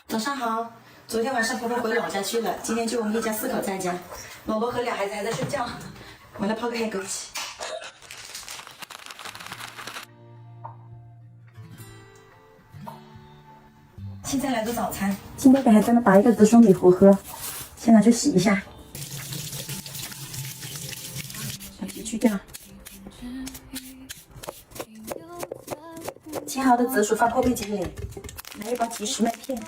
早上好，昨天晚上婆婆回老家去了，今天就我们一家4口在家，老婆和俩孩子还在睡觉，我来泡个黑枸杞。现在来做早餐，今天给孩子们打一个紫薯米糊喝，先拿去洗一下，把皮去掉。切好的紫薯放破壁机里，来一包即食麦片，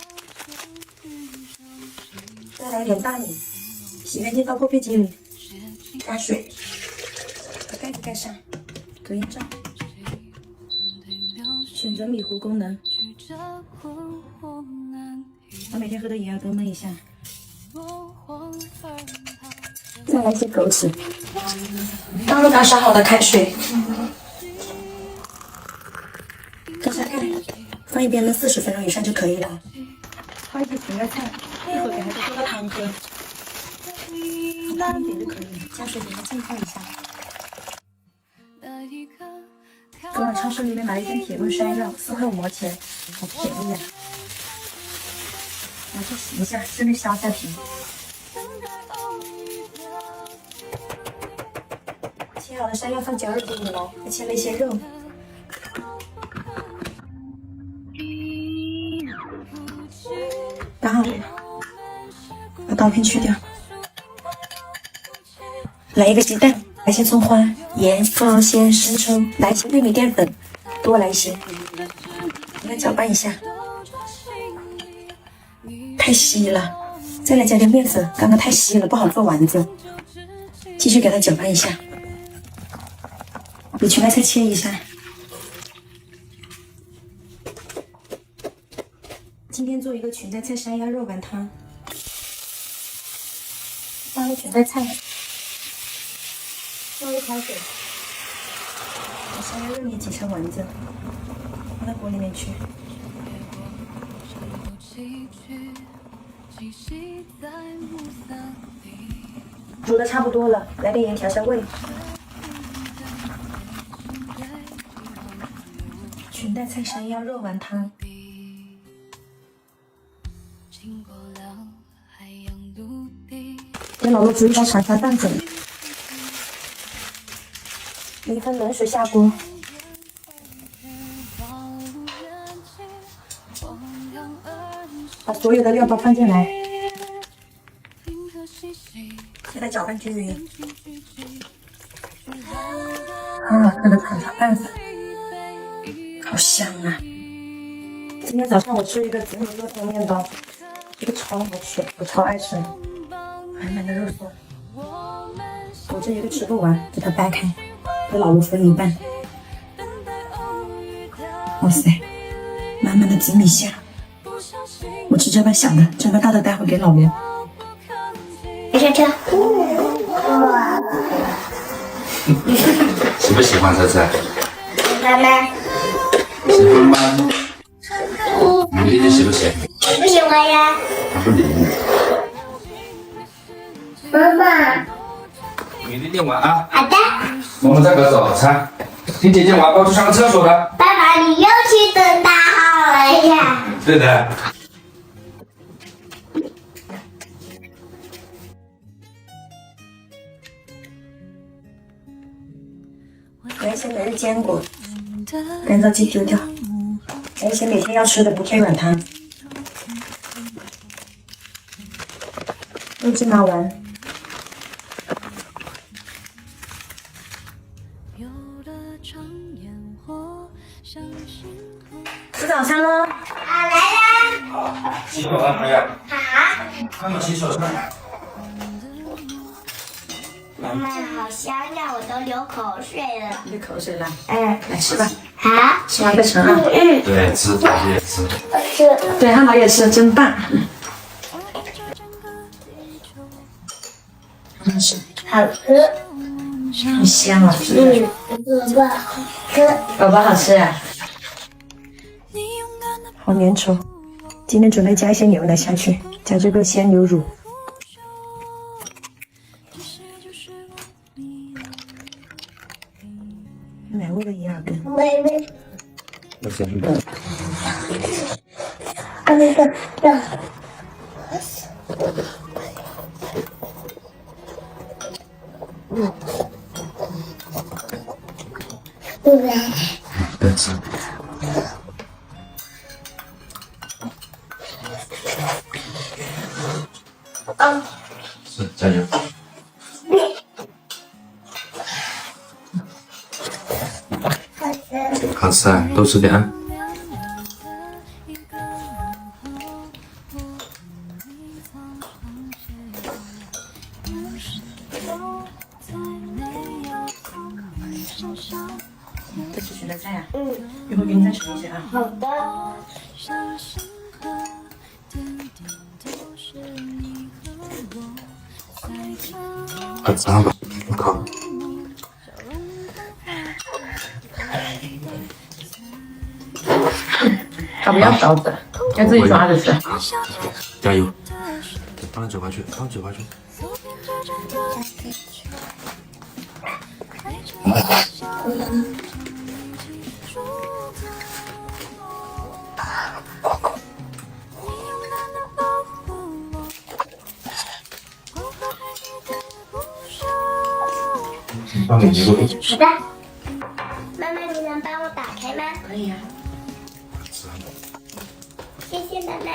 再来一点大米，洗干净倒破壁机里，加水，把盖子盖上，隔音罩，选择米糊功能。我每天喝的也要多焖一下，再来一些枸杞，倒入刚烧好的开水，盖上盖，放一边焖40分钟以上就可以了。放一些芹菜菜，一会儿给孩子做个汤喝，放一点就可以了。加水给它浸泡一下。昨晚超市里面买了一根铁棍山药，4块5毛钱，好便宜啊！拿去洗一下，顺便削下皮。切好的山药放绞肉机里喽，还切了一些肉。打好了，把刀片去掉。来一个鸡蛋，来些葱花、盐、放些生抽，来些玉米淀粉，多来一些，给它搅拌一下。太稀了，再来加点面粉，刚刚太稀了，不好做丸子。继续给它搅拌一下，把裙带菜切一下。今天做一个裙带菜山药肉丸汤，放入裙带菜，放入开水，把山药肉泥挤成丸子，放到锅里面去。煮的差不多了，来点盐调下味。裙带菜山药肉丸汤。给老罗煮一包长条蛋粉，1份冷水下锅，把所有的料包放进来，给它搅拌均匀。很好喝的长条蛋粉，好香啊！今天早上我吃一个紫米肉松面包，这个超好吃，我超爱吃。满满的肉松，我这一个吃不完，给它掰开，给老罗分一半。哇塞，满满的紫米馅，我吃这半小的，这半大的待会给老罗。吃吃，喜不喜欢菜菜？喜欢吗？喜欢吗？你弟弟喜不喜欢？喜不喜欢呀？他不理你。妈妈，你弟弟晚安。好的。我们在搞早餐，听姐姐晚报去上个厕所的。爸爸，你又去等大号了呀？对的。来一些每日坚果，干燥剂丢掉。来一些每天要吃的补铁软糖。肉芝麻丸。吃早餐喽！好，来啦！好，洗手了没有？好。妈妈洗手上。妈妈好香呀，我都流口水了。流口水了。嗯，来吃吧，好。吃完再盛啊。对，吃自己也吃。吃。对，汉堡也吃，真棒。是，好吃。很香啊，是不是？宝宝好吃。宝宝好吃啊。好粘稠，今天准备加一些牛奶下去，加这个鲜牛乳。奶味的银耳羹。妹妹。我先不。那个让。对不对？对，是。是，加油。好吃啊，多吃点啊。这是谁的菜呀？嗯，一会儿给你再盛一些啊。好的。快吃吧，我靠。他不要勺子，要自己抓着吃。加油！放到嘴巴去，放嘴巴去。放给你一个。好的。妈妈，你能帮我打开吗？可以呀。谢谢妈妈。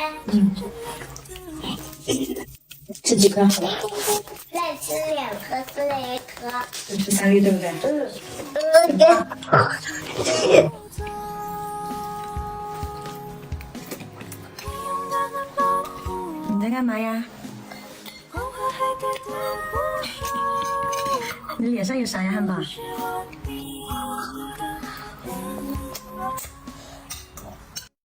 吃几颗？再吃2颗，吃了1颗。就吃3粒，对不对？你在干嘛呀？你脸上有啥呀，汉堡？